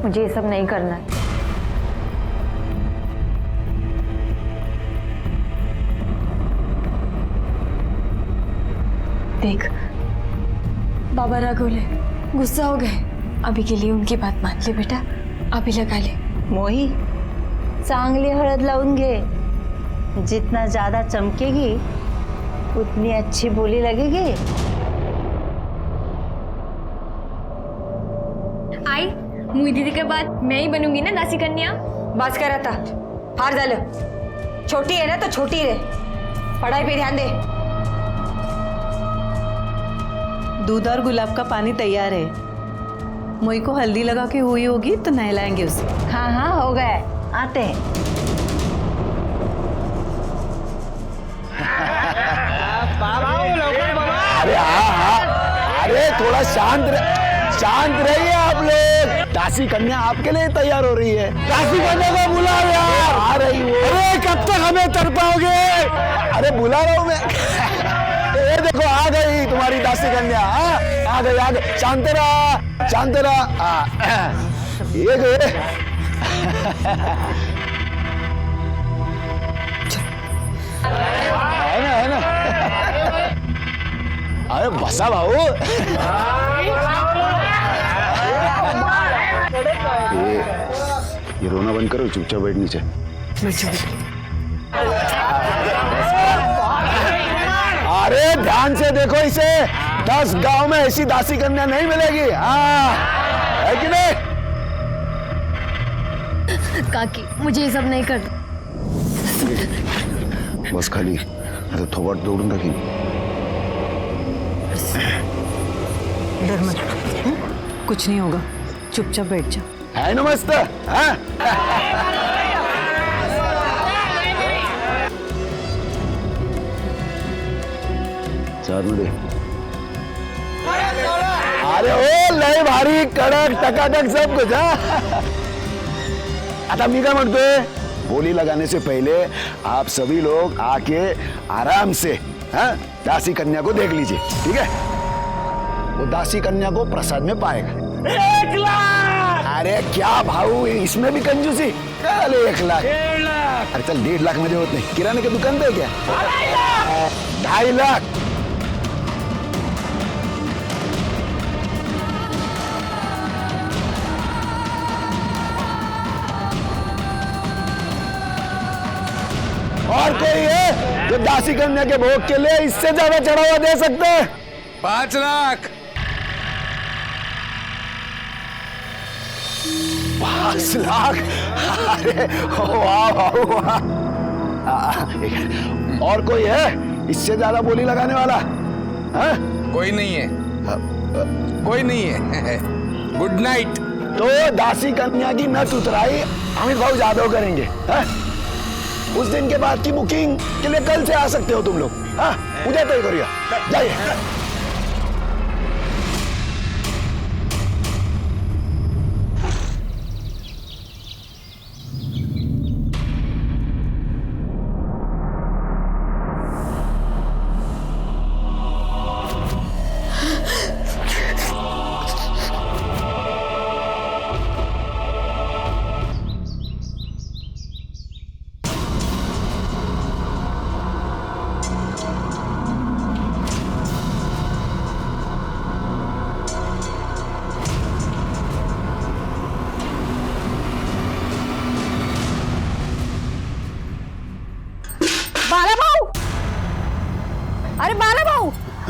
मुझे ये सब नहीं करना है। देख, बाबा रागवले, गुस्सा हो गए। अभी के लिए उनकी बात मान ले बेटा, अभी लगा ले। मोही, चांगली हळद लावून घे। जितना ज्यादा चमकेगी उतनी अच्छी बोली लगेगी। आई, मुई दीदी के बाद मैं ही बनूंगी ना दासी कन्या। बस कर आता, हार झालं। छोटी है ना तो छोटी रहे, पढ़ाई पे ध्यान दे। दूध और गुलाब का पानी तैयार है। मोई को हल्दी लगा के हुई होगी तो नहलाएंगे उसे। हाँ हाँ हो गए, आते हैं। अरे हाँ, अरे थोड़ा शांत रहिए आप लोग। दासी कन्या आपके लिए तैयार हो रही है। दासी कन्या को बुलाओ यार। आ रही हो। अरे कब तक हमें तरपाओगे? अरे बुला रहा हूँ मैं। ये देखो आ गई तुम्हारी दासी कन्या। आ गई। शांत रहा। ये गए। है ना। अरे बसा भाऊ। ये रोना बंद करो, चुपचाप बैठ नीचे। अरे ध्यान से देखो इसे, 10 गांव में ऐसी दासी कन्या नहीं मिलेगी। हाँ, है कि नहीं? काकी, मुझे ये सब नहीं करना। बस खाली आता थोबाट दौडून टाकीन। डर मत, कुछ नहीं होगा, चुपचाप बैठ जा। है ना मस्त? हाँ? चार मिनट। अरे ओ लय भारी कडक टकाटक सब कुछ। आता मी काय म्हणतोय, बोली लगाने से पहले आप सभी लोग आके आराम से दासी कन्या को देख लीजिए, ठीक है? वो दासी कन्या को प्रसाद में पाएगा। 1 लाख। अरे क्या भाऊ, इसमें भी कंजूसी? कल 1 लाख। 1.5 लाख। अरे चल 1.5 लाख मध्ये होत नाही, किराणे की दुकान पे क्या? 2.5 लाख। और कोई है जो दासी कन्या के भोग के लिए इससे ज्यादा चढ़ावा दे सकते हैं? 5 लाख। 5 लाख। अरे वाह। और कोई है इससे ज्यादा बोली लगाने वाला? कोई नहीं है, कोई नहीं है। Good night. तो दासी कन्या की नट उतराई अमित भाऊ जादव करेंगे। उस दिन के बाद की बुकिंग के लिए कल से आ सकते हो तुम लोग। उद्या तय करूया, जाइए।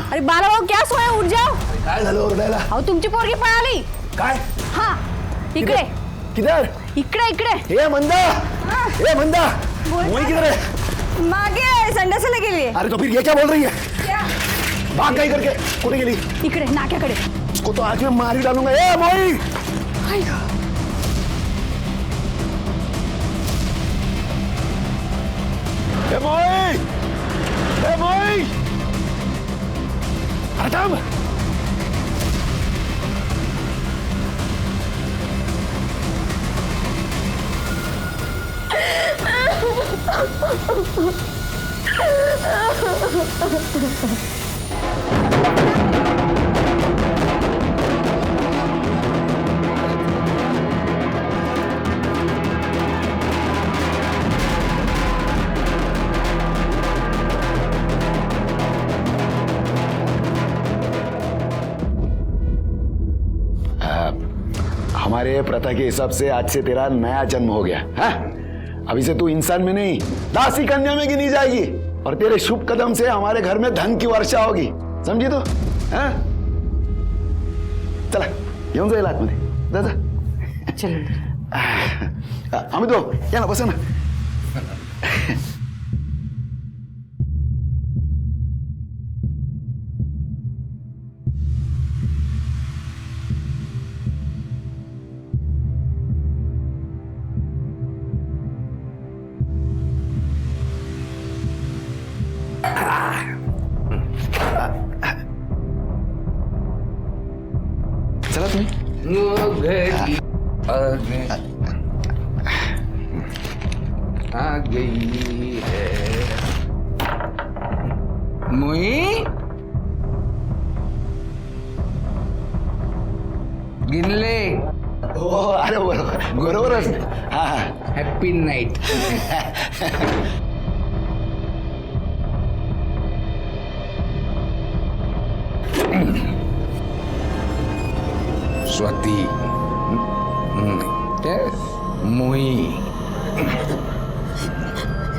अरे बाळाभाऊ, क्या सोया, उठ जाओ। काय झालं ओरडायला? अहो तुमची पोरगी पळाली। काय? हाँ, इकडे किधर? इकडे। ए मंदा, मोई किधर है? मागे संडासला गेली। अरे तो फिर ये क्या बोल रही है? भाग गई करके कुठे गेली? इकडे नाक्याकडे। उसको तो आज मैं मार ही डालूंगा। ए मोई, ए मोई, हटाम। हमारे प्रथा के हिसाब से आज से तेरा नया जन्म हो गया है। अभी से तू इंसान में नहीं दासी कन्या में गिनी जाएगी और तेरे शुभ कदम से हमारे घर में धन की वर्षा होगी, समझी तो? हाँ? चला येऊन जाईल आतमध्ये, जा जा। चलो आम्ही तो या ना, बसा ना। चला तुम्ही आ गई है मोई, गिनले। हो, अरे बरोबर बरोबरच। हा हा, हैप्पी नाइट। स्वाति, मोई,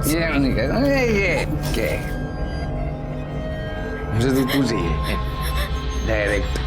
ये नहीं कहता, ये क्या? मुझे तो तू चाहिए डायरेक्ट।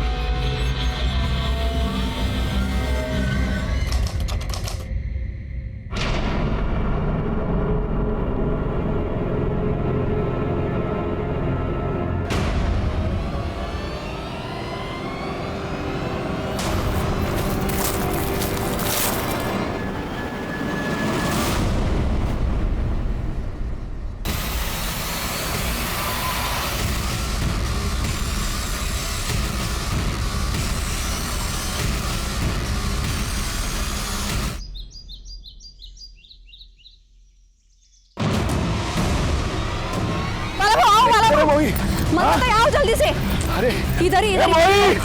अरे मोई, मत आओ जल्दी से, अरे इधर ही, ए मोई,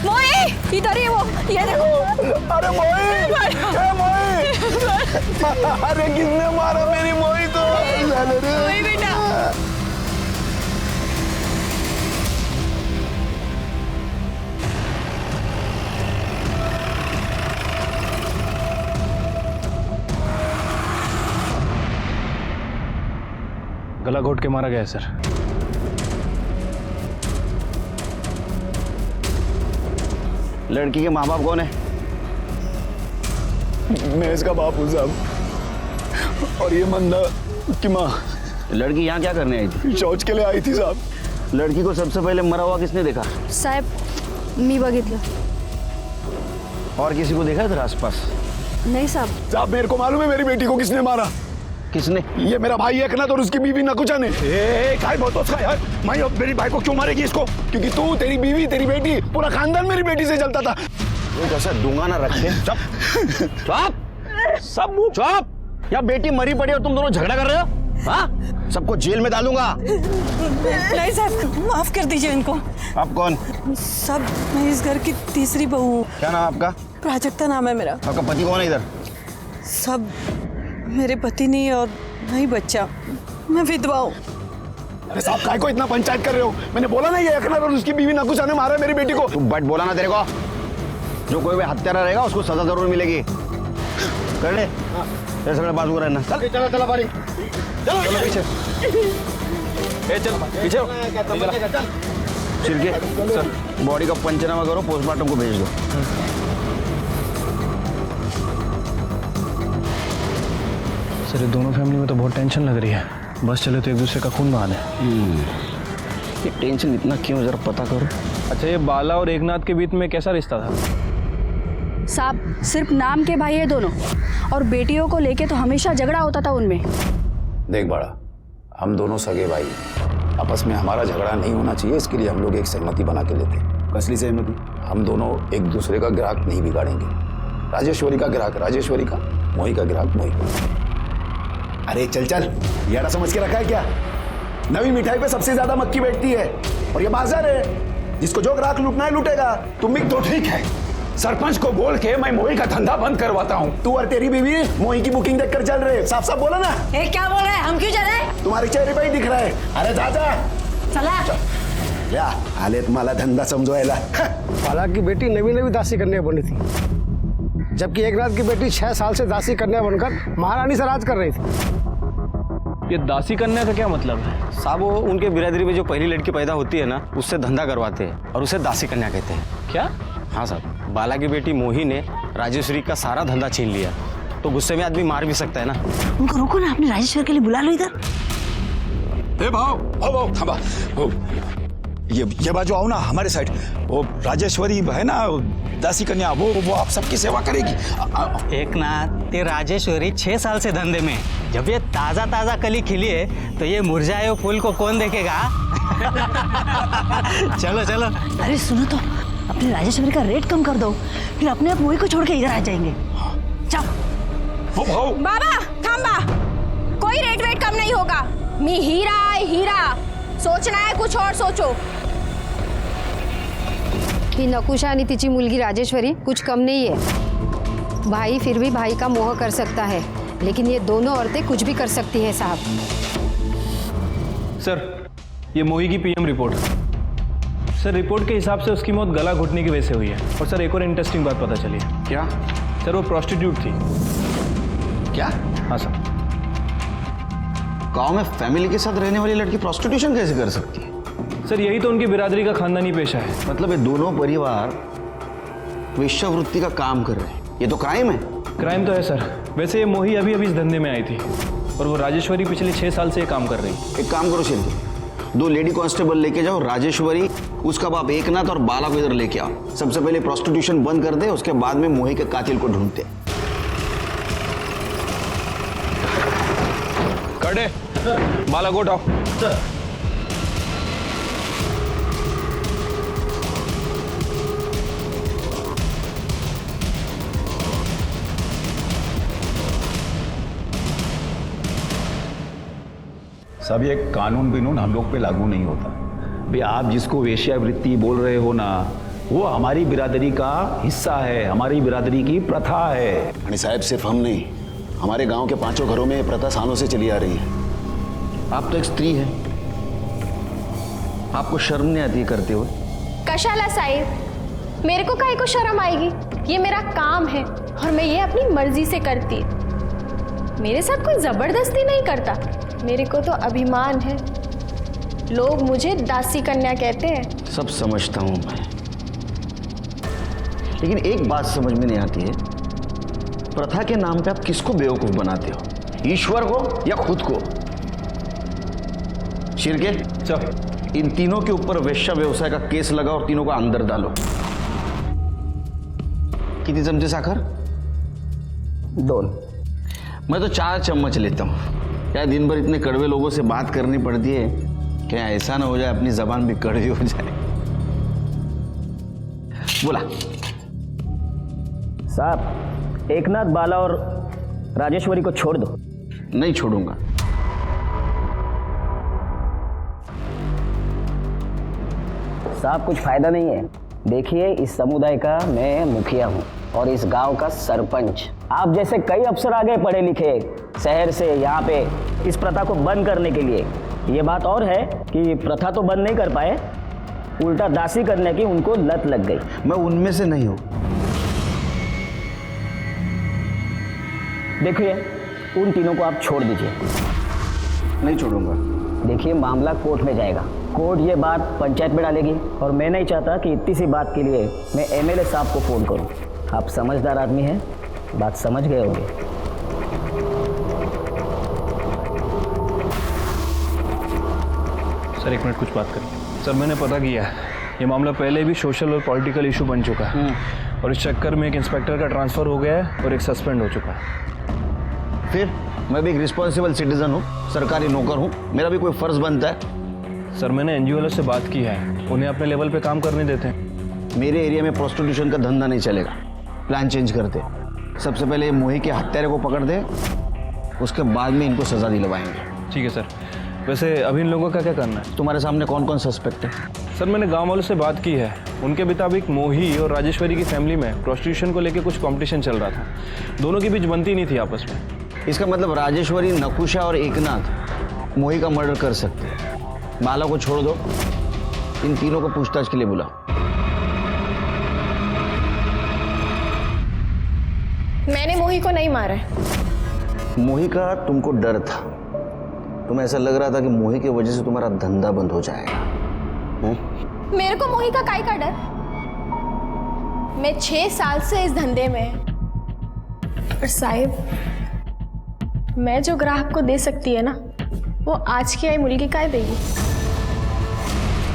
मोई इधर ही, वो ये देखो। अरे मोई, ए मोई, अरे किसने मारा मेरी मोई को? मोई बेटा, गला घोट के मारा गया है सर। लड़की के माँ बाप कौन है? मैं इसका बाप हूँ साहब, और ये मंदा की माँ। लड़की यहाँ क्या करने आई थी? शौच के लिए आई थी साहब। लड़की को सबसे पहले मरा हुआ किसने देखा? साहेब मी बघितलं। और किसी को देखा इधर आसपास? नहीं साहब। साहब मेरे को मालूम है मेरी बेटी को किसने मारा। किसने? ये मेरा भाई एकनाथ और उसकी बीवी नकुचा ने। काय बोलतो उसका यार? मैं अब मेरी भाई को क्यों मारेगी इसको? क्योंकि तू, तेरी बीवी, तेरी बेटी, पूरा खानदान मेरी बेटी से चलता था। वो जैसा दूंगा ना रखे। चुप सब चुप। या बेटी मरी पड़ी और तुम दोनों झगड़ा कर रहे हो? हाँ, सबको जेल में डालूंगा। नहीं साहब, माफ कर दीजिए इनको। आप कौन? सब मैं इस घर की तीसरी बहू हूँ। क्या नाम आपका? प्राजक्ता नाम है मेरा। आपका पति कौन है इधर? सब मेरे पति नहीं और नहीं बच्चा, मैं विधवा हूँ। अरे साहब काय को इतना पंचायत कर रहे हो? मैंने बोला ना ये एकनाथ और उसकी बीवी नकुचा ने मारा मेरी बेटी को। तू बट बोला ना तेरे को। जो कोई भी हत्यारा रहेगा उसको सजा जरूर मिलेगी। कर ले ये सगळे बाजू रहना। चल चलो चलो बारी, चलो पीछे, चल पीछे छिड़के सर, बॉडी का पंचनामा करो, पोस्टमार्टम को भेज दो। सर ये दोनों फैमिली में तो बहुत टेंशन लग रही है। बस चले तो एक दूसरे का खून बहाने। ये टेंशन इतना क्यों, जरा पता करो। अच्छा ये बाला और एकनाथ के बीच में कैसा रिश्ता था? साहब सिर्फ नाम के भाई है दोनों, और बेटियों को लेके तो हमेशा झगड़ा होता था उनमें। देख बड़ा, हम दोनों सगे भाई, आपस में हमारा झगड़ा नहीं होना चाहिए, इसके लिए हम लोग एक सहमति बना के लेते हैं। कसली सहमति? हम दोनों एक दूसरे का ग्राहक नहीं बिगाड़ेंगे। राजेश्वरी का ग्राहक राजेश्वरी का, मोही का ग्राहक मोही का। अरे चल चल, यारा समझ के रखा है क्या? नवी मिठाई पे सबसे ज्यादा मक्खी बैठती है, और ये बाजार है, जिसको जो ग्राहक लूटना है लूटेगा। तुम भी तो ठीक है, सरपंच को बोल के मैं मोही का धंधा बंद करवाता हूँ। तू और तेरी बीवी मोही की बुकिंग देखकर चल रहे, साफ साफ बोला ना। ए, क्या बोल रहे हैं? हम क्यों चले? तुम्हारे चेहरे पे ही दिख रहा है। अरे दादा चला या आलेत मला धंदा समजवायला। बाला की बेटी नवी नवी दासी करने बनी थी। जबकि एकनाथ की बेटी 6 साल से दासी कन्या बनकर महारानी से राज कर रही थी। ये दासी कन्या का क्या मतलब है? साहब वो उनके बिरादरी में जो पहली लड़की पैदा होती है ना, उससे धंधा करवाते हैं और उसे दासी कन्या कहते हैं। क्या? हाँ साहब, बाला की बेटी मोही ने राजेश्वरी का सारा धंधा छीन लिया, तो गुस्से में आदमी मार भी सकता है ना। उनको रोको ना, अपने राजेश्वर के लिए बुला लो इधर। भाव थांबा। ये बाजू आओ ना हमारे साइड। वो राजेश्वरी है ना दासी कन्या, वो आप सबकी सेवा करेगी। एकनाथ, ते राजेश्वरी 6 साल से धंधे में है। जब ये ताजा ताजा कली खिली है तो ये मुरझाए हुए फूल को कौन देखेगा? चलो चलो। अरे सुनो तो, अपने राजेश्वरी का रेट कम कर दो, फिर अपने आप मोही को छोड़ के इधर आ जाएंगे। जाओ। बाबा थांबा, कोई रेट वेट कम नहीं होगा। मी हीरा है हीरा, सोचना है कुछ और सोचो। ही नकुशा आणि तिची मुलगी राजेश्वरी कुछ कम नहीं है। भाई फिर भी भाई का मोह कर सकता है, लेकिन ये दोनों औरतें कुछ भी कर सकती हैं साहब। सर, ये मोही की पीएम रिपोर्ट। सर, रिपोर्ट के हिसाब से उसकी मौत गला घुटने की वजह से हुई है। और सर, एक और इंटरेस्टिंग बात पता चली है। क्या? सर, वो प्रोस्टिट्यूट थी। क्या? हाँ सर। गांव में फैमिली के साथ रहने वाली लड़की प्रोस्टिट्यूशन कैसे कर सकती है? सर, यही तो उनकी बिरादरी का खानदानी पेशा है। मतलब ये दोनों परिवार वेश्यावृत्ति का काम कर रहे हैं, ये तो क्राइम है। क्राइम तो है सर। वैसे ये मोही अभी अभी इस धंधे में आई थी और वो राजेश्वरी पिछले 6 साल से ये काम कर रही। एक काम करो शिल्पी, 2 लेडी कांस्टेबल लेके जाओ, राजेश्वरी, उसका बाप एकनाथ और बाला को इधर लेके आओ। सबसे पहले प्रोस्टिट्यूशन बंद कर दे, उसके बाद में मोही के कातिल को ढूंढते। कड़े बाला को उठाओ। सब ये कानून बिनून हम लोग पे लागू नहीं होता। भाई आप जिसको वेश्यावृत्ति बोल रहे हो ना, वो हमारी बिरादरी का हिस्सा है, हमारी बिरादरी की प्रथा है। आणि साहब, सिर्फ हम नहीं, हमारे गांव के 5 घरों में ये प्रथा सालों से चली आ रही है। आप तो एक स्त्री है, आपको शर्म नहीं आती करते हुए? कशाला साहिब, मेरे को काहे को शर्म आएगी? ये मेरा काम है और मैं ये अपनी मर्जी से करती। मेरे साथ कोई जबरदस्ती नहीं करता। मेरे को तो अभिमान है। लोग मुझे दासी कन्या कहते हैं। सब समझता हूं मैं, लेकिन एक बात समझ में नहीं आती है, प्रथा के नाम पे आप किसको बेवकूफ बनाते हो? ईश्वर को या खुद को? शिरके, चल इन तीनों के ऊपर वेश्या व्यवसाय का केस लगाओ और तीनों को अंदर डालो। कितनी चमचे साखर? 2। मैं तो 4 चम्मच लेता हूं। क्या दिन भर इतने कड़वे लोगों से बात करनी पड़ती है, क्या ऐसा ना हो जाए अपनी जबान भी कड़वी हो जाए? बोला। साहब, एकनाथ, बाला और राजेश्वरी को छोड़ दो। नहीं छोड़ूंगा। साहब, कुछ फायदा नहीं है। देखिए, इस समुदाय का मैं मुखिया हूँ और इस गांव का सरपंच। आप जैसे कई अफसर आ गए पढ़े लिखे शहर से यहाँ पे इस प्रथा को बंद करने के लिए। ये बात और है कि प्रथा तो बंद नहीं कर पाए, उल्टा दासी करने की उनको लत लग गई। मैं उनमें से नहीं हूँ। देखिए, उन तीनों को आप छोड़ दीजिए। नहीं छोड़ूंगा। देखिए, मामला कोर्ट में जाएगा। कोर्ट ये बात पंचायत में डालेगी और मैं नहीं चाहता कि इतनी सी बात के लिए मैं एमएलए साहब को फ़ोन करूं। आप समझदार आदमी हैं, बात समझ गए होंगे। सर, 1 मिनट कुछ बात करें। सर, मैंने पता किया है, ये मामला पहले भी सोशल और पॉलिटिकल इशू बन चुका है और इस चक्कर में एक इंस्पेक्टर का ट्रांसफ़र हो गया है और एक सस्पेंड हो चुका है। फिर मैं भी एक रिस्पॉन्सिबल सिटीजन हूँ, सरकारी नौकर हूँ, मेरा भी कोई फर्ज बनता है। सर, मैंने एनजीओ वालों से बात की है, उन्हें अपने लेवल पे काम करने देते हैं। मेरे एरिया में प्रोस्टिट्यूशन का धंधा नहीं चलेगा। प्लान चेंज करते। सबसे पहले ये मोही के हत्यारे को पकड़ दे, उसके बाद में इनको सजा दिलवाएंगे। ठीक है सर। वैसे अभी इन लोगों का क्या करना है? तुम्हारे सामने कौन कौन सस्पेक्ट है? सर, मैंने गांव वालों से बात की है। उनके मुताबिक मोही और राजेश्वरी की फैमिली में प्रोस्टिट्यूशन को लेकर कुछ कंपटीशन चल रहा था। दोनों के बीच बनती नहीं थी आपस में। इसका मतलब राजेश्वरी, नकुशा और एकनाथ मोही का मर्डर कर सकते हैं। बाला को छोड़ दो, इन तीनों को पूछताछ के लिए बुलाओ। मैंने मोही को नहीं मारा है। मोही का तुमको डर था, तुम्हें ऐसा लग रहा था कि मोही की वजह से तुम्हारा धंधा बंद हो जाएगा। मेरे को मोही का काय का डर? मैं 6 साल से इस धंधे में। और साहिब, मैं जो ग्राहक को दे सकती है ना, वो आज की आई मुर्गी काय देगी।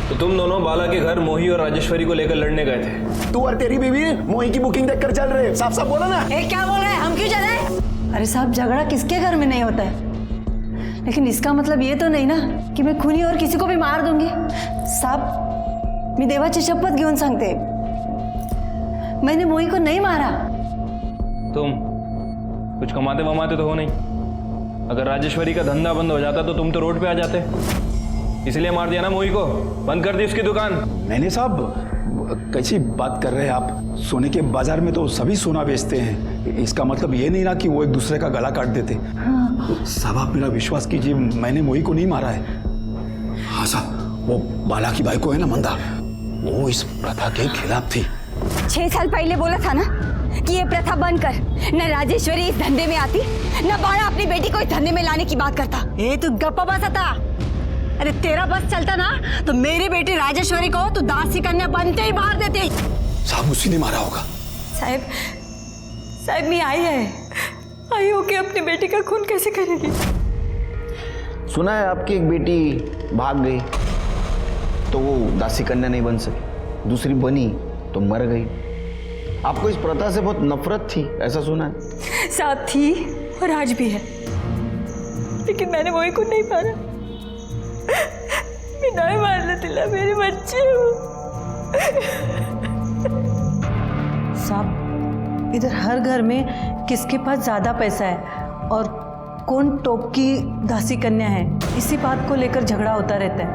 तो तुम दोनों बाला के घर मोही और राजेश्वरी को लेकर लड़ने गए थे। तू और तेरी बीवी मोही की बुकिंग देखकर चल रहे, साफ साफ बोला ना। क्या बोल रहे हैं, हम क्यों चले? अरे साहब, झगड़ा किसके घर में नहीं होता है, लेकिन इसका मतलब ये तो नहीं ना कि मैं खूनी और किसी को भी मार दूंगी। साहब, मी देवाची शपथ घेऊन सांगते, मैंने मोही को नहीं मारा। तुम कुछ कमाते वमाते तो हो नहीं। अगर राजेश्वरी का धंधा बंद हो जाता तो तुम तो रोड पे आ जाते, इसलिए मार दिया ना मोही को, बंद कर दी उसकी दुकान। मैंने साहब कैसी बात कर रहे हैं आप? सोने के बाजार में तो सभी सोना बेचते हैं, इसका मतलब ये नहीं ना कि वो एक दूसरे का गला काट देते। साहब आप मेरा विश्वास कीजिए, मैंने मोही को नहीं मारा है। हाँ साहब, वो बाला की भाई को है ना मंदा, वो इस प्रथा के खिलाफ थी। 6 साल पहले बोला था ना कि ये प्रथा बंद कर। न राजेश्वरी इस धंधे में आती, न बाला अपनी बेटी को इस धंधे में लाने की बात करता। ए तू गप्पा बसा था। अरे तेरा बस चलता ना तो मेरी बेटी राजेश्वरी को तू दासी कन्या बनते ही मार देती। साहब उसी ने मारा होगा। साहब मैं आई हो के अपनी बेटी का खून कैसे करेगी? सुना है आपकी एक बेटी भाग गई तो वो दासी कन्या नहीं बन सकी, दूसरी बनी तो मर गई। आपको इस प्रथा से बहुत नफरत थी, ऐसा सुना है? साथ थी और आज भी है, लेकिन मैंने मोही को नहीं मारा। मैं नहीं मारने दिला, मेरे बच्चे साहब, इधर हर घर में किसके पास ज्यादा पैसा है और कौन टॉप की दासी कन्या है, इसी बात को लेकर झगड़ा होता रहता है।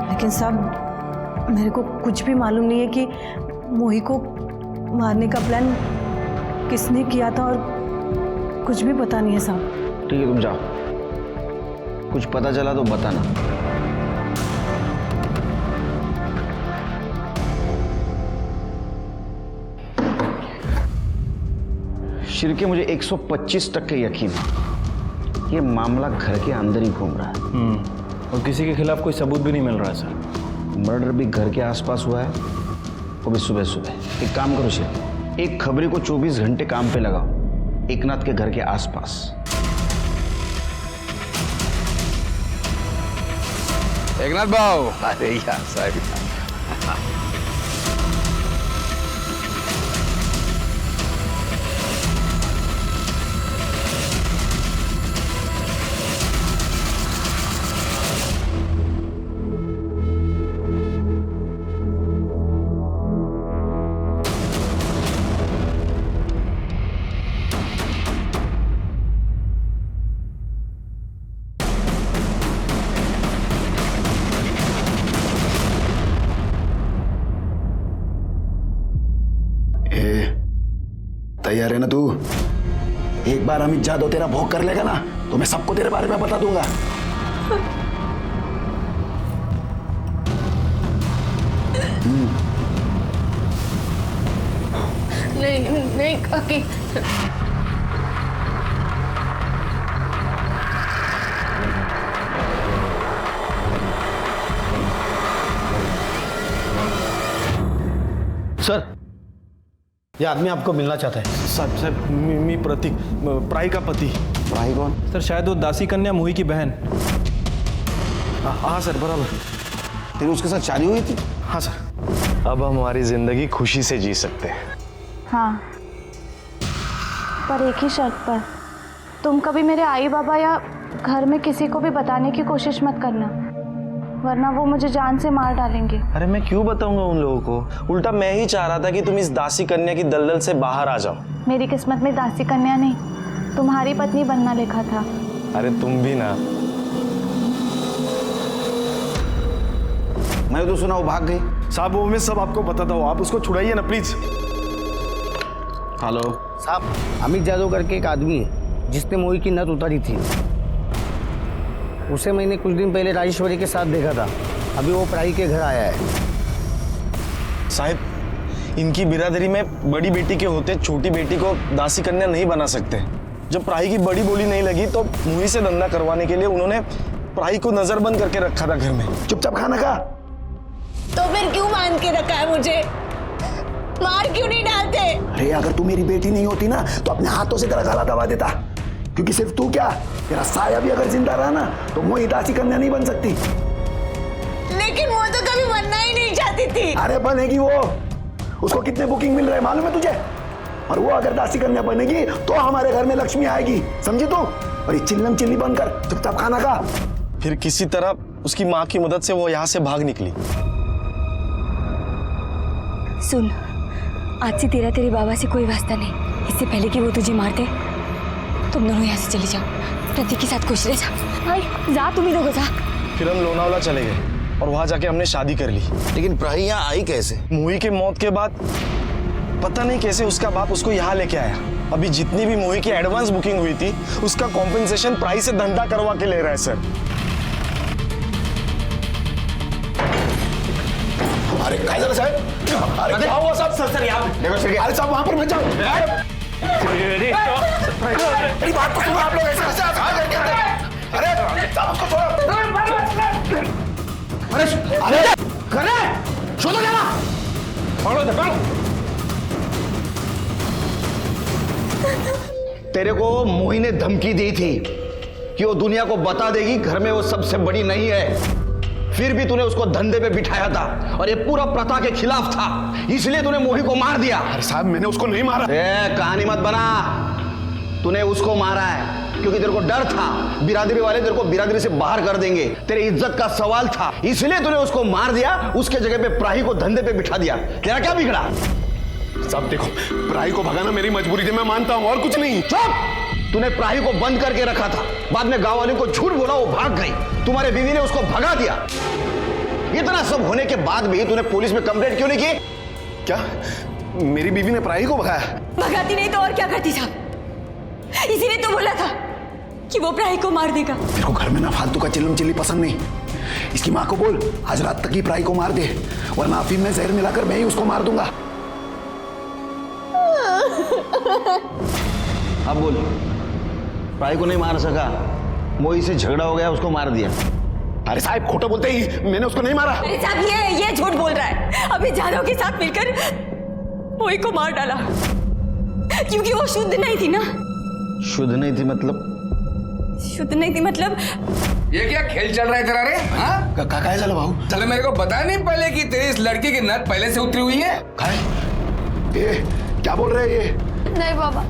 लेकिन साहब, मेरे को कुछ भी मालूम नहीं है कि मोही को मारने का प्लान किसने किया था, और कुछ भी पता नहीं है साहब। ठीक है, तुम जाओ, कुछ पता चला तो बताना। शिर्के, मुझे 125% यकीन है ये मामला घर के अंदर ही घूम रहा है। और किसी के खिलाफ कोई सबूत भी नहीं मिल रहा है सर। मर्डर भी घर के आसपास हुआ है, वो भी सुबह सुबह। एक काम करो शिर्के, एक खबरी को 24 घंटे काम पे लगाओ एकनाथ के घर के आसपास। एकनाथ भाऊ, अरे यार साहब, तैयार है ना तू? एक बार अमित जादव तेरा भोग कर लेगा ना तो मैं सबको तेरे बारे में बता दूंगा। नहीं ओके। सर, ये आदमी आपको मिलना चाहता है। साहब मी प्रतीक, प्राई का पति। प्राई कौन? सर शायद वो दासी कन्या मोही की बहन। हाँ सर, बराबर। तेरी उसके साथ शादी हुई थी? हाँ सर। अब हम हमारी जिंदगी खुशी से जी सकते हैं। हाँ, पर एक ही शर्त पर, तुम कभी मेरे आई बाबा या घर में किसी को भी बताने की कोशिश मत करना, वरना वो मुझे जान से मार डालेंगे। अरे मैं क्यों बताऊंगा उन लोगों को? उल्टा मैं ही चाह रहा था कि तुम इस दासी कन्या की दलदल से बाहर आ जाओ। मेरी किस्मत में दासी कन्या नहीं, तुम्हारी पत्नी बनना लिखा था। अरे तुम भी ना। मैंने तो सुना वो भाग गई। साहब वो मैं सब आपको बताता हूँ, आप उसको छुड़ाइए ना प्लीज। हेलो साहब, अमित यादव करके एक आदमी है जिसने मोही की नथ उतारी थी। उसे मैंने कुछ दिन पहले राजेश्वरी के साथ देखा था। अभी वो प्राई के घर आया है। साहब इनकी बिरादरी में बड़ी बेटी के होते छोटी बेटी को दासी कन्या नहीं बना सकते। जब प्राही की बड़ी बोली नहीं लगी तो मुही से धंधा करवाने के लिए उन्होंने प्राही को नजरबंद करके रखा था घर में। चुपचाप खाना खा। तो फिर क्यों बांध के रखा है मुझे? मार क्यों नहीं डालते? अरे अगर तू मेरी बेटी नहीं होती ना तो अपने हाथों से तेरा गला दबा देता, क्योंकि सिर्फ तू क्या, तेरा साया भी अगर जिंदा रहा ना तो मोही दासी कन्या नहीं बन सकती। लेकिन वो तो कभी बनना ही नहीं चाहती थी। अरे बनेगी वो, उसको कितने बुकिंग मिल रहे मालूम है तुझे? और वो अगर दासी कन्या बनेगी तो हमारे घर में लक्ष्मी आएगी, समझी तू? और ये चिल्लम चिल्ली बंद कर, चुपचाप खाना खा। फिर किसी तरह उसकी माँ की मदद से वो यहाँ से भाग निकली। सुन, आज से तेरा तेरे बाबा से कोई वास्ता नहीं। इससे पहले कि वो तुझे मार दे, तुम दोनों यहाँ से चले जाओ। प्रतीक के साथ खुश रह जा। भाई जा, तुम ही दोगे जा। फिर हम लोनावला चले गए और वहां जाके हमने शादी कर ली। लेकिन प्राही यहाँ आई कैसे? मोही के मौत के बाद पता नहीं कैसे उसका बाप उसको यहाँ लेके आया। अभी जितनी भी मोही की एडवांस बुकिंग हुई थी उसका कॉम्पेंसेशन प्राही से धंधा करवा के ले रहा है सर। अरे काय झालं साहेब? अरे क्या हुआ साहब? सर यहाँ देखो सर, अरे साहब वहां पर मत जाओ। मेरी बात तो सुनो आप लोग, ऐसे कैसे कहाँ करके आते? अरे साहब उसको छोड़ो। अरे करे छोड़ो जाना। तेरे को मोही ने धमकी दी थी कि वो दुनिया को बता देगी घर में वो सबसे बड़ी नहीं है, फिर भी तूने उसको धंधे पे बिठाया था और ये पूरा प्रथा के खिलाफ था, इसलिए तूने मोही को मार दिया। अरे साहब मैंने उसको नहीं मारा। कहानी मत बना, तूने उसको मारा है क्योंकि तेरे को डर था बिरादरी वाले तेरे को बिरादरी से बाहर कर देंगे, तेरी इज्जत का सवाल था, इसलिए तूने उसको मार दिया, उसके जगह पे प्राही को धंधे पे बिठा दिया। तेरा क्या बिगड़ा? साहब देखो, प्राही को भगाना मेरी मजबूरी थी, मैं मानता हूं, और कुछ नहीं। चुप! तूने प्राही को बंद करके रखा था, बाद में गांव वालों को झूठ बोला, वो भाग गई, तुम्हारे बीवी ने उसको भगा दिया। इतना सब होने के बाद भी तूने पुलिस में कंप्लेंट क्यों नहीं की? क्या मेरी बीवी ने प्राही को भगाया? भगाती नहीं तो और क्या करती साहब? इसीलिए तो बोला था कि वो प्राही को मार देगा। मेरे को घर में ना फालतू का चिल्लम चिल्ली पसंद नहीं। इसकी माँ को बोल आज रात तक ही प्राही को मार दे, वरना अफीम में जहर मिलाकर मैं ही उसको मार दूंगा। अब बोल, प्राही को नहीं मार सका, मोही से झगड़ा हो गया, उसको मार दिया। अरे साहब खोटा बोलते ही, मैंने उसको नहीं मारा। अरे साहब ये झूठ बोल रहा है। अभी जानव के साथ मिलकर मोही को मार डाला, क्योंकि वो शुद्ध नहीं थी ना। शुद्ध नहीं थी मतलब? शुद्ध नहीं थी मतलब ये क्या खेल चल रहा है तेरा रे? हाँ? काय झालं भाऊ? चलो मेरे को बताया नहीं पहले कि तेरी इस लड़की की नस पहले से उतरी हुई है? काय? ये क्या बोल रहे हैं ये? नहीं बाबा,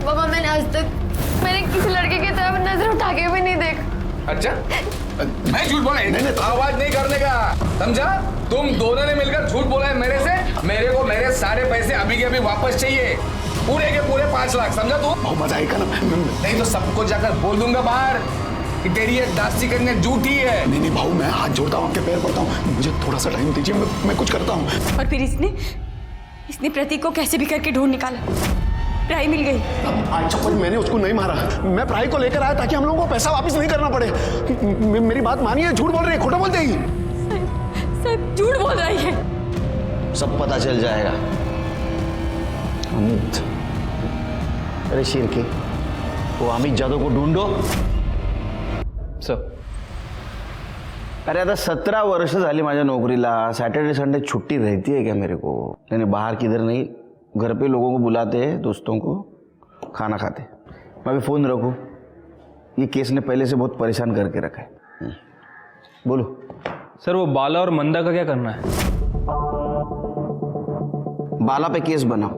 बाबा मैंने आज तक किसी लड़के की तरफ नजर उठा के भी नहीं देखा। अच्छा, मैं झूठ बोला? नहीं, आवाज नहीं करने का, समझा? तुम दोनों ने मिलकर झूठ बोला है मेरे से। मेरे को मेरे सारे पैसे अभी के अभी वापस चाहिए, पूरे के पूरे 5 लाख, समझा तू? भाऊ मजा आएगा ना? नहीं तो सबको जाकर बोल दूंगा बाहर कि तेरी ये दासी कन्या झूठी है। नहीं भाऊ, मैं हाथ जोड़ता हूँ, आपके पैर पड़ता हूँ, मुझे थोड़ा सा टाइम दीजिए, मैं कुछ करता हूँ। और फिर इसने प्रतीक को कैसे भी करके ढूंढ निकाला, प्राही मिल गई। अच्छा पर मैंने उसको नहीं मारा, मैं प्राही को लेकर आया ताकि हम लोगों को पैसा वापस नहीं करना पड़े। मेरी बात मानिए, झूठ बोल रही है, खोटा बोलते ही। सब झूठ बोल रही है। सब पता चल जाएगा। अमित, अरे शेर के, वो अमित जादव को ढूंढो। सर अरे आता 17 वर्ष झाली माझ्या नोकरीला, सैटरडे संडे छुट्टी रहती है क्या मेरे को? नहीं, बाहर किधर नहीं, घर पे लोगों को बुलाते हैं, दोस्तों को, खाना खाते। मैं भी फ़ोन रखूँ? ये केस ने पहले से बहुत परेशान करके रखा है। बोलो सर, वो बाला और मंदा का क्या करना है? बाला पे केस बनाओ,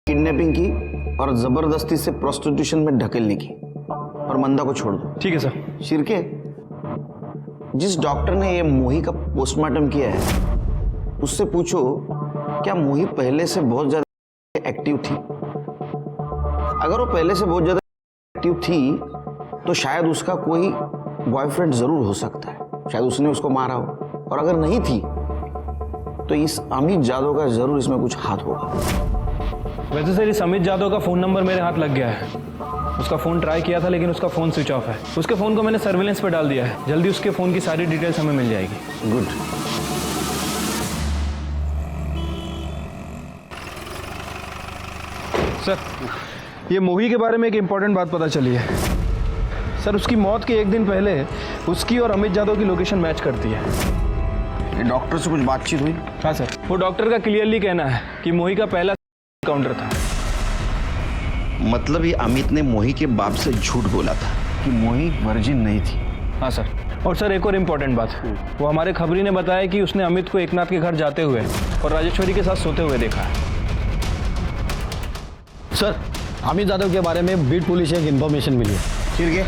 किडनैपिंग की और जबरदस्ती से प्रोस्टिट्यूशन में ढकेलने की, और मंदा को छोड़ दो। ठीक है सर। शिरके, जिस डॉक्टर ने ये मोही का पोस्टमार्टम किया है उससे पूछो क्या मोही पहले से बहुत ज्यादा एक्टिव थी? अगर वो पहले से बहुत ज्यादा एक्टिव थी तो शायद उसका कोई बॉयफ्रेंड जरूर हो सकता है, शायद उसने उसको मारा हो। और अगर नहीं थी तो इस अमित जादव का जरूर इसमें कुछ हाथ होगा। वैसे सर, इस अमित जादव का फ़ोन नंबर मेरे हाथ लग गया है। उसका फ़ोन ट्राई किया था लेकिन उसका फ़ोन स्विच ऑफ है। उसके फ़ोन को मैंने सर्विलेंस पे डाल दिया है, जल्दी उसके फ़ोन की सारी डिटेल्स हमें मिल जाएगी। गुड। सर, ये मोही के बारे में एक इम्पॉर्टेंट बात पता चली है सर। उसकी मौत के एक दिन पहले उसकी और अमित जादव की लोकेशन मैच करती है। डॉक्टर से कुछ बातचीत हुई? हाँ सर, वो डॉक्टर का क्लियरली कहना है कि मोही का पहला काउंटर था। मतलब ये अमित ने मोही के बाप से झूठ बोला था कि मोही वर्जिन नहीं थी? हाँ सर। और सर एक और इम्पोर्टेंट बात, वो हमारे खबरी ने बताया कि उसने अमित को एकनाथ के घर जाते हुए और राजेश्वरी के साथ सोते हुए देखा है। सर, अमित जादव के बारे में बीट पुलिस से एक इन्फॉर्मेशन मिली है। फिर क्या?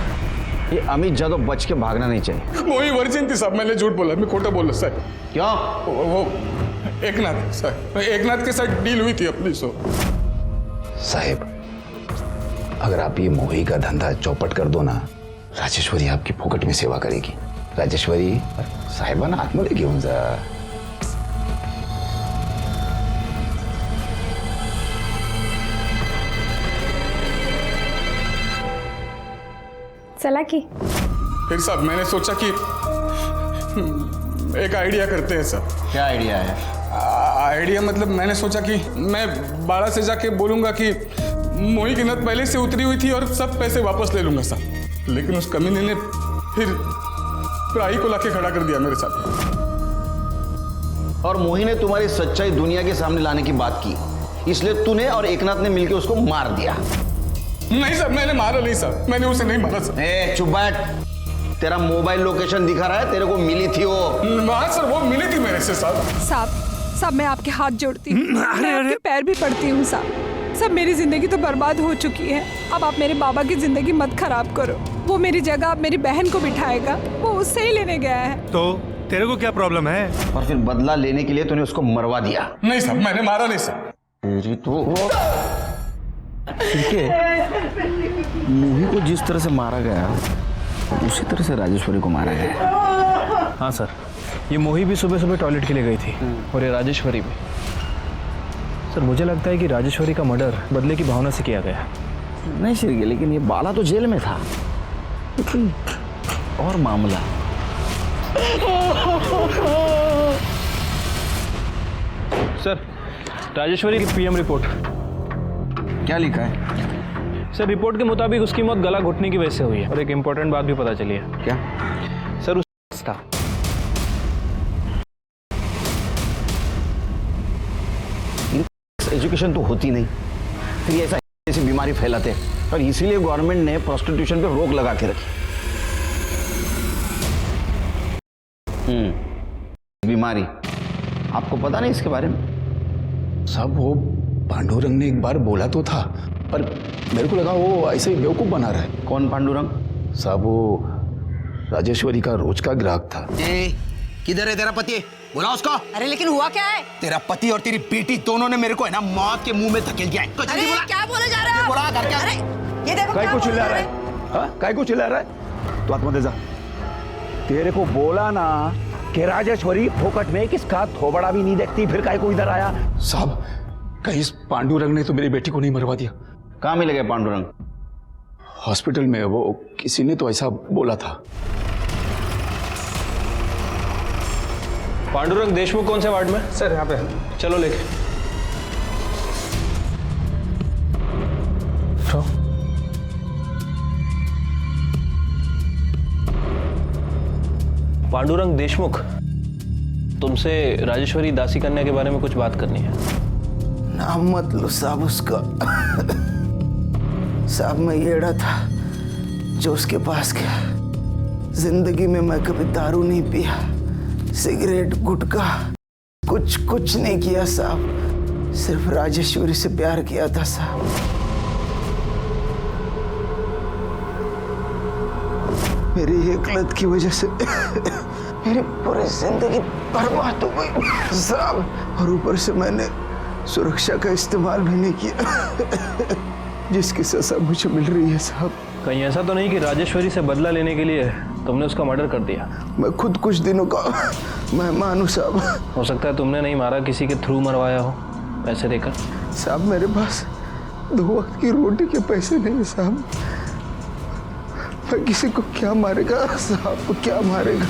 ये अमित जादव बच के भागना नहीं चाहिए। मोही वर्जिन थी साहब, मैंने झूठ बोला, मैं खोटा बोला सर। क्या? वो एकनाथ सर, एकनाथ के साथ डील हुई थी अपनी। सो साहेब, अगर आप ये मोही का धंधा चौपट कर दो ना, राजेश्वरी आपकी फोकट में सेवा करेगी। राजेश्वरी साहेबांना आतमध्ये घेऊन जा। चला कि फिर साहब मैंने सोचा कि एक आइडिया करते हैं सर। क्या आइडिया है? आइडिया मतलब मैंने सोचा कि मैं बाड़ा से जाके बोलूंगा कि मोही की नद पहले से उतरी हुई थी और सब पैसे वापस ले लूंगा साहब। लेकिन उस कमीने ने फिर प्राही को लाके खड़ा कर दिया मेरे साथ। और मोही ने तुम्हारी सच्चाई दुनिया के सामने लाने की बात की, इसलिए तूने और एकनाथ ने मिलकर उसको मार दिया। नहीं सर, मैंने मारा नहीं सर, मैंने उसे नहीं मारा सर। ए चुप बैठ, तेरा मोबाइल लोकेशन दिखा रहा है, तेरे को मिली थी वो। हाँ सर, वो मिली थी मेरे से साहब। साहब मैं आपके हाथ जोड़ती हूँ, मैं आपके पैर भी पड़ती हूँ साहब। मेरी जिंदगी तो बर्बाद हो चुकी है, अब आप मेरे बाबा की जिंदगी मत खराब करो। वो मेरी जगह अब मेरी बहन को बिठाएगा, वो उससे ही लेने गया है। तो तेरे को क्या प्रॉब्लम है? और फिर बदला लेने के लिए तूने उसको मरवा दिया। नहीं साहब, मैंने मारा नहीं सर। तेरी तो ठीक है, मोही को जिस तरह से मारा गया उसी तरह से राजेश्वरी को मारा गया। हाँ सर, ये मोही भी सुबह सुबह टॉयलेट के लिए गई थी और ये राजेश्वरी भी। सर मुझे लगता है कि राजेश्वरी का मर्डर बदले की भावना से किया गया। नहीं सर, लेकिन ये बाला तो जेल में था, लेकिन और मामला। सर, राजेश्वरी की पीएम रिपोर्ट। क्या लिखा है? सर रिपोर्ट के मुताबिक उसकी मौत गला घुटने की वजह से हुई है और एक इम्पोर्टेंट बात भी पता चली है। क्या? सर उस था एजुकेशन तो होती नहीं, फिर ऐसा ऐसी बीमारी फैलाते और इसीलिए गवर्नमेंट ने प्रोस्टिट्यूशन पे रोक लगा के रखी। बीमारी आपको पता नहीं इसके बारे में? साहब वो पांडुरंग ने एक बार बोला तो था, पर मेरे को लगा वो ऐसे ही बेवकूफ बना रहा है। कौन पांडुरंग? साहब वो राजेश्वरी का रोज का ग्राहक था। किधर है तेरा पति? बुला उसको। अरे लेकिन हुआ क्या है? तेरा पति और तेरी बेटी दोनों ने मेरे को है ना मौत के मुंह में धकेल दिया है। अरे क्या बोले जा रहे बोला घर क्या? अरे ये देखो काय क्या को बोल चिल्ला रहे रहा है? हाँ, काय को चिल्ला रहा है? तो आत्महत्या जा। तेरे को बोला ना कि राजेश्वरी फोकट में किसका थोबड़ा भी नहीं देखती, फिर काय को इधर आया? साहब कहीं इस पांडुरंग ने तो मेरी बेटी को नहीं मरवा दिया। कहाँ मिल गया पांडुरंग? हॉस्पिटल में, वो किसी ने तो ऐसा बोला था। पांडुरंग देशमुख कौन से वार्ड में? सर यहाँ पे। चलो लेके। पांडुरंग देशमुख, तुमसे राजेश्वरी दासी कन्या के बारे में कुछ बात करनी है। नाम मत लो साहब उसका। साहब मैं येड़ा था जो उसके पास गया। जिंदगी में मैं कभी दारू नहीं पिया, सिगरेट गुटखा कुछ नहीं किया साहब, सिर्फ राजेश्वरी से प्यार किया था साहब। मेरी एक लत की वजह से मेरी पूरी जिंदगी बर्बाद हो गई साहब, और ऊपर से मैंने सुरक्षा का इस्तेमाल भी नहीं किया जिसकी सजा मुझे मिल रही है साहब। कहीं ऐसा तो नहीं कि राजेश्वरी से बदला लेने के लिए तुमने उसका मर्डर कर दिया? मैं खुद कुछ दिनों का मेहमान हूँ साहब। हो सकता है तुमने नहीं मारा, किसी के थ्रू मरवाया हो पैसे देकर। साहब मेरे पास 2 वक्त की रोटी के पैसे नहीं है साहब, मैं किसी को क्या मारेगा साहब, क्या मारेगा?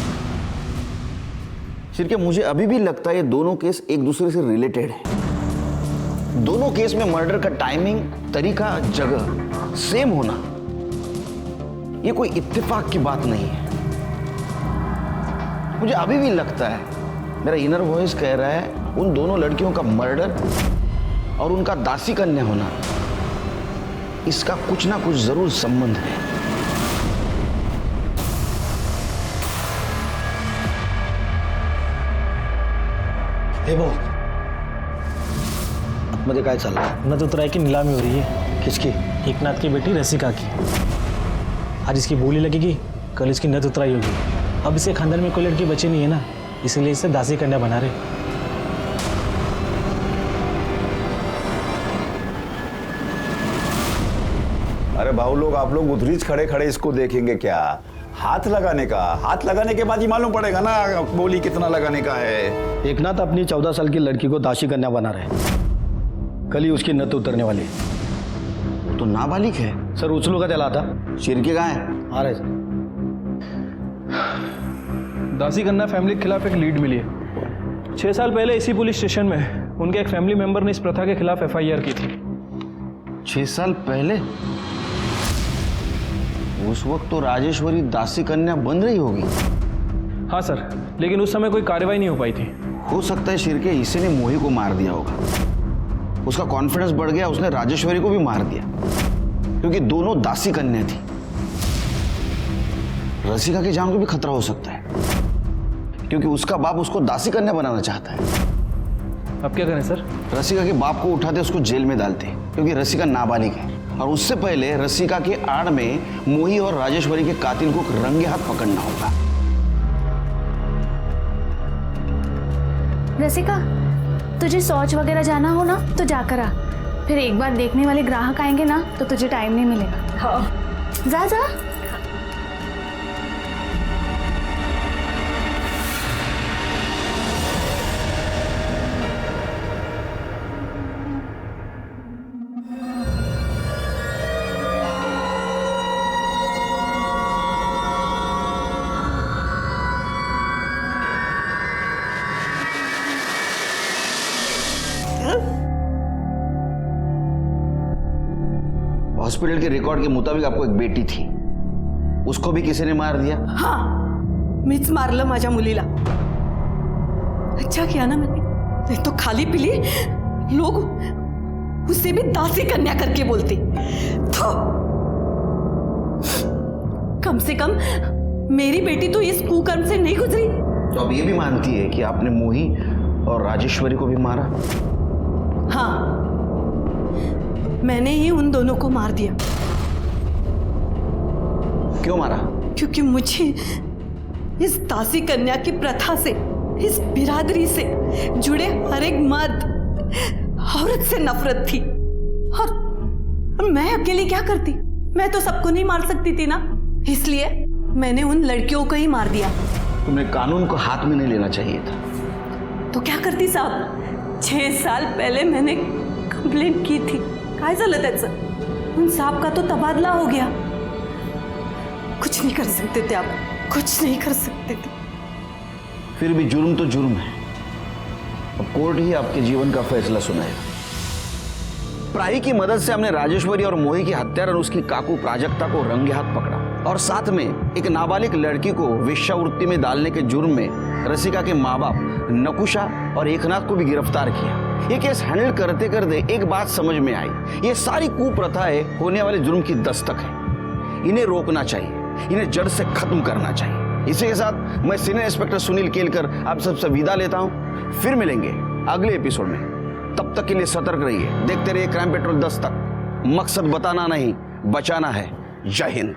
फिर क्या मुझे अभी भी लगता है ये दोनों केस एक दूसरे से रिलेटेड है। दोनों केस में मर्डर का टाइमिंग, तरीका, जगह सेम होना ये कोई इत्तेफाक की बात नहीं है। मुझे अभी भी लगता है, मेरा इनर वॉइस कह रहा है, उन दोनों लड़कियों का मर्डर और उनका दासी कन्या होना, इसका कुछ ना कुछ जरूर संबंध है। हे भाऊ, आतमध्ये काय चाललं? नथ उतराई की नीलामी हो रही है। किसकी? एकनाथ की बेटी रसिका की। आज इसकी बोली लगेगी, कल इसकी नथ उतराई होगी। अब इसके खानदान में कोई लड़की बची नहीं है ना, इसीलिए इसे दासी कन्या बना रहे। अरे भाऊ लोग, आप लोग उधरीच खड़े खड़े इसको देखेंगे क्या? हाथ लगाने के बाद ही मालूम पड़ेगा ना बोली कितना लगाने का है। एकनाथ अपनी 14 साल की लड़की को दासी कन्या बना रहे। कल ही उसकी नथ उतरने वाली है। तो नाबालिग है सर, उचलू का चला आता। शिरके कहाँ है? आ रहे सर। दासी कन्या फैमिली के खिलाफ एक लीड मिली है। 6 साल पहले इसी पुलिस स्टेशन में उनके एक फैमिली मेंबर ने इस प्रथा के खिलाफ FIR की थी। 6 साल पहले? उस वक्त तो राजेश्वरी दासी कन्या बन रही होगी। हाँ सर, लेकिन उस समय कोई कार्रवाई नहीं हो पाई थी। हो सकता है शिरके इसी ने मोही को मार दिया होगा। उसका कॉन्फिडेंस बढ़ गया, उसने राजेश्वरी को भी मार दिया, क्योंकि दोनों दासी कन्या थी। रसिका की जान को भी खतरा हो सकता है, क्योंकि उसका बाप उसको दासी कन्या बनाना चाहता है। अब क्या करें सर? रसिका के बाप को उठाते उसको जेल में डालते, क्योंकि रसिका नाबालिग है, और उससे पहले रसिका के आड़ में मोही और राजेश्वरी के कातिल को रंगे हाथ पकड़ना होगा। रसिका, तुझे शौच वगैरह जाना हो ना तो जाकर आ, फिर एक बार देखने वाले ग्राहक आएंगे ना तो तुझे टाइम नहीं मिलेगा। हाँ। जा जा। हॉस्पिटल के रिकॉर्ड के मुताबिक आपको एक बेटी थी, उसको भी किसी ने मार दिया? हाँ, मीच मारलं माझ्या मुलीला। अच्छा किया ना मैंने, नहीं तो खाली पिली लोग उसे भी दासी कन्या करके बोलते। तो कम से कम मेरी बेटी तो इस कुकर्म से नहीं गुजरी। तो अब ये भी मानती है कि आपने मोही और राजेश्वरी को भी मारा? हाँ, मैंने ही उन दोनों को मार दिया। क्यों मारा? क्योंकि मुझे इस दासी कन्या की प्रथा से, इस बिरादरी से जुड़े हर एक मर्द औरत से नफरत थी। और मैं अकेली क्या करती? मैं तो सबको नहीं मार सकती थी ना, इसलिए मैंने उन लड़कियों को ही मार दिया। तुमने कानून को हाथ में नहीं लेना चाहिए था। तो क्या करती साहब? 6 साल पहले मैंने कंप्लेंट की थी। काय झालं त्याचं? उन साहब का तो तबादला हो गया। कुछ नहीं कर सकते थे आप, कुछ नहीं कर सकते थे। फिर भी जुर्म तो जुर्म है। अब कोर्ट ही आपके जीवन का फैसला सुनाएगा। प्राही की मदद से हमने राजेश्वरी और मोही की हत्यारा और उसकी काकू प्राजक्ता को रंगे हाथ पकड़ा, और साथ में एक नाबालिग लड़की को वेश्यावृत्ति में डालने के जुर्म में रसिका के माँ बाप नकुशा और एकनाथ को भी गिरफ्तार किया। ये केस हैंडल करते करते एक बात समझ में आई, ये सारी कुप्रथाएं होने वाले जुर्म की दस्तक है। इन्हें रोकना चाहिए, इन्हें जड़ से खत्म करना चाहिए। इसी के साथ मैं सीनियर इंस्पेक्टर सुनील केलकर आप सबसे विदा लेता हूं। फिर मिलेंगे अगले एपिसोड में। तब तक के लिए सतर्क रहिए, देखते रहिए क्राइम पेट्रोल दस्तक। मकसद बताना नहीं, बचाना है। जय हिंद।